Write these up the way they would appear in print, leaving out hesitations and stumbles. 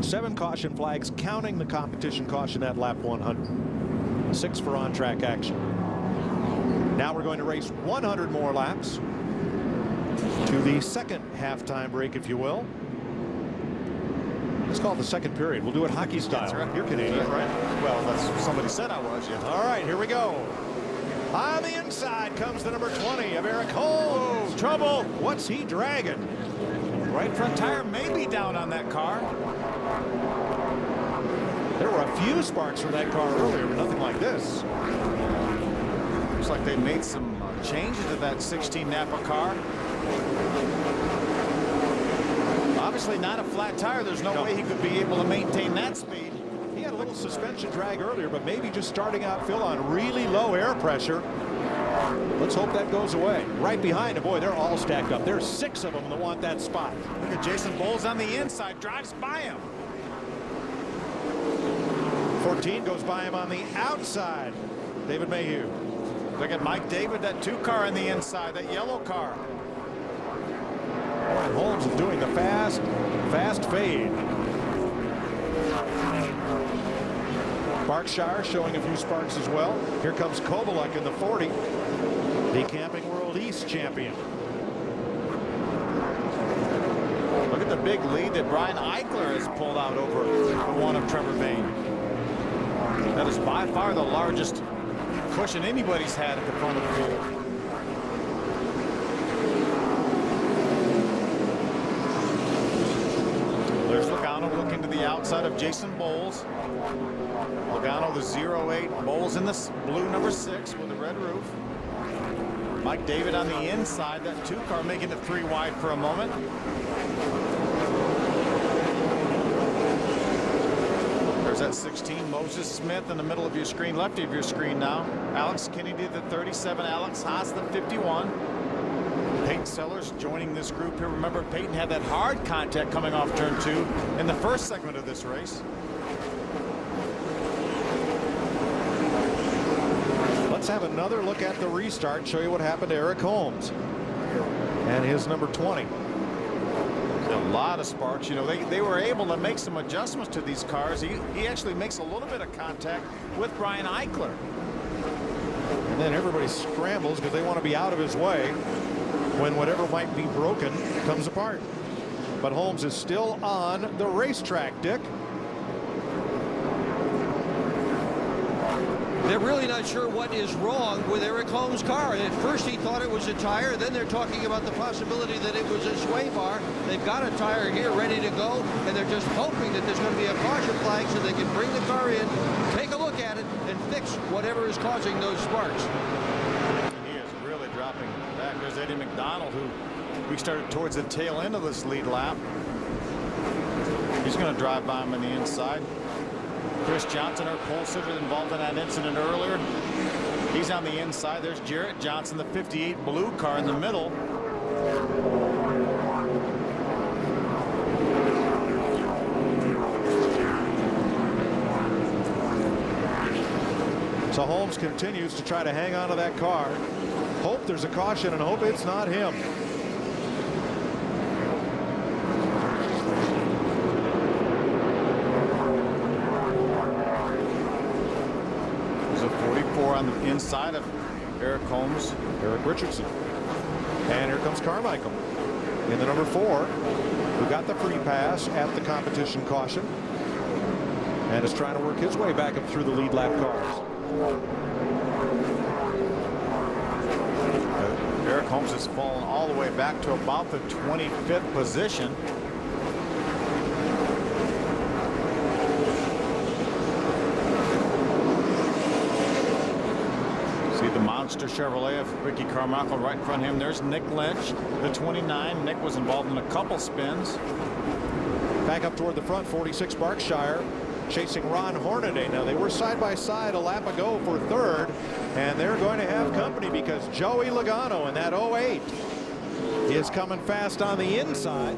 7 caution flags, counting the competition caution at lap 100. 6 for on-track action. Now we're going to race 100 more laps to the second halftime break, if you will. It's called the second period. We'll do it hockey style. That's right. You're Canadian, right? Well, that's what somebody said I was. Yeah. All right, here we go. On the inside comes the number 20 of Eric Holmes. Oh, trouble. What's he dragging? Right front tire may be down on that car. There were a few sparks from that car earlier, but nothing like this. Looks like they made some changes to that 16 Napa car. Obviously not a flat tire. There's no way he could be able to maintain that speed. He had a little suspension drag earlier, but maybe just starting out, Phil, on really low air pressure. Let's hope that goes away. Right behind him, boy, they're all stacked up. There's 6 of them that want that spot. Look at Jason Bowles on the inside, drives by him. 14 goes by him on the outside. David Mayhew. Look at Mike David, that 2 car on the inside, that yellow car. And Holmes is doing the fast fade. Berkshire showing a few sparks as well. Here comes Kovaluk in the 40, the Camping World East champion. Look at the big lead that Brian Eichler has pulled out over the one of Trevor Bayne. That is by far the largest cushion anybody's had at the front of the field. There's Logano looking to the outside of Jason Bowles. Logano the 08, Bowles in the blue number 6 with the red roof. Mike David on the inside, that 2 car making it 3 wide for a moment. There's that 16, Moses Smith in the middle of your screen, left of your screen now. Alex Kennedy the 37, Alex Haas the 51. Peyton Sellers joining this group here. Remember, Peyton had that hard contact coming off turn 2 in the first segment of this race. Let's have another look at the restart, show you what happened to Eric Holmes and his number 20. A lot of sparks. You know, they were able to make some adjustments to these cars. He actually makes a little bit of contact with Brian Eichler. And then everybody scrambles because they want to be out of his way when whatever might be broken comes apart. But Holmes is still on the racetrack, Dick. They're really not sure what is wrong with Eric Holmes' car. At first he thought it was a tire. Then they're talking about the possibility that it was a sway bar. They've got a tire here ready to go, and they're just hoping that there's going to be a caution flag so they can bring the car in, take a look at it, and fix whatever is causing those sparks. He is really dropping back. There's Eddie McDonald, who we started towards the tail end of this lead lap. He's going to drive by him on the inside. Chris Johnson, our pole sitter, involved in that incident earlier. He's on the inside. There's Jarrett Johnson, the 58 blue car in the middle. So Holmes continues to try to hang on to that car. Hope there's a caution and hope it's not him. On the inside of Eric Holmes, Eric Richardson. And here comes Carmichael in the number 4, who got the free pass at the competition caution and is trying to work his way back up through the lead lap cars. Eric Holmes has fallen all the way back to about the 25th position. The monster Chevrolet of Ricky Carmichael right in front of him. There's Nick Lynch, the 29. Nick was involved in a couple spins. Back up toward the front, 46 Berkshire chasing Ron Hornaday. Now they were side by side a lap ago for 3rd, and they're going to have company because Joey Logano in that 08 is coming fast on the inside,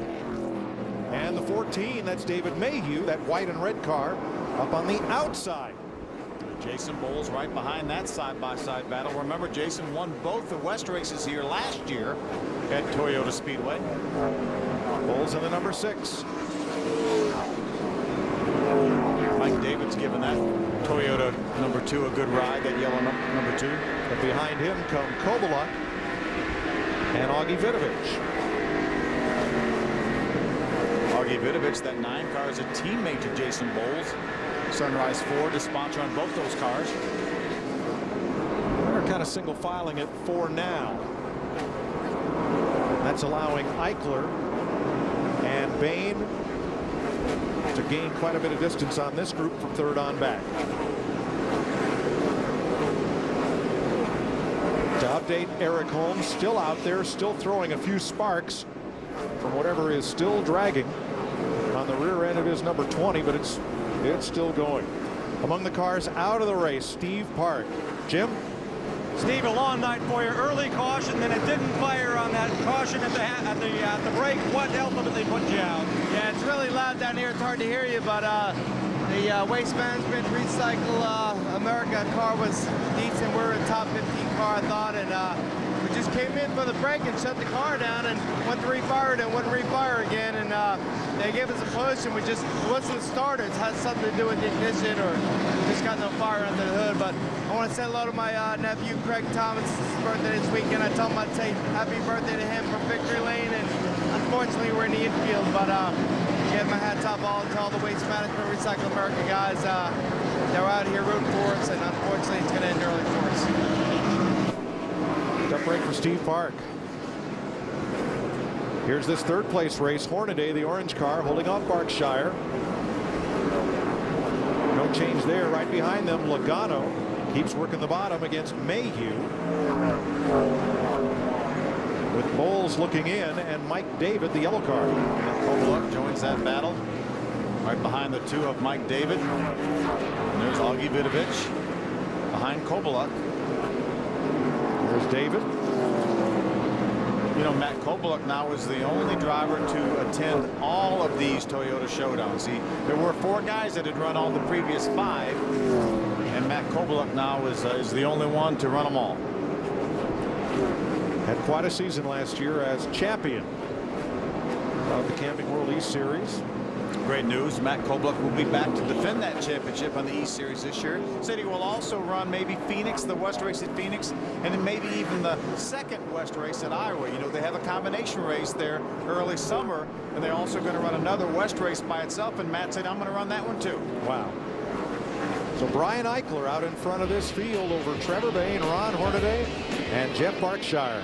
and the 14, that's David Mayhew, that white and red car, up on the outside. Jason Bowles right behind that side-by-side battle. Remember, Jason won both the West races here last year at Toyota Speedway. Bowles in the number 6. giving that Toyota number 2 a good ride, that yellow number 2. And behind him come Kovaluk and Augie Vidovich. Augie Vidovich, that 9 car, is a teammate to Jason Bowles. Sunrise Ford is sponsor on both those cars. They're kind of single filing it for now. That's allowing Eichler and Bain to gain quite a bit of distance on this group from third on back. To update, Eric Holmes still out there, still throwing a few sparks from whatever is still dragging on the rear end of his number 20, but it's still going. Among the cars out of the race, Steve Park. Jim? Steve, a long night for you. Early caution, then it didn't fire on that caution at the break. What ultimately put you out? Yeah, it's really loud down here. It's hard to hear you, but the Waste Management Recycle America car was decent. We're a top 15 car, I thought, and we just came in for the break and shut the car down and went to refire it and wouldn't refire again. And they gave us a push, and it wasn't a starter. It had something to do with the ignition, or we just got no fire under the hood. But I want to say hello to my nephew, Craig Thomas. It's his birthday this weekend. I told him I'd say happy birthday to him from Victory Lane, and unfortunately we're in the infield. But get my hats off to all the Waste Management Recycle America guys. They're out here rooting for us, and unfortunately it's going to end early for us. Tough break for Steve Park. Here's this third place race. Hornaday, the orange car, holding off Berkshire. No change there. Right behind them, Logano keeps working the bottom against Mayhew, with Bowles looking in and Mike David, the yellow car. Kovaluk joins that battle right behind the 2 of Mike David. And there's Augie Vidovich behind Kovaluk. There's David. You know, Matt Kovaluk now is the only driver to attend all of these Toyota Showdowns. There were 4 guys that had run all the previous 5, and Matt Kovaluk now is the only one to run them all. Had quite a season last year as champion of the Camping World East Series. Great news. Matt Kovaluk will be back to defend that championship on the East Series this year. Said he will also run maybe Phoenix, the West race at Phoenix, and then maybe even the second West race at Iowa. You know, they have a combination race there early summer, and they're also going to run another West race by itself, and Matt said, I'm going to run that one too. Wow. So Brian Eichler out in front of this field over Trevor Bayne, Ron Hornaday, and Jeff Berkshire.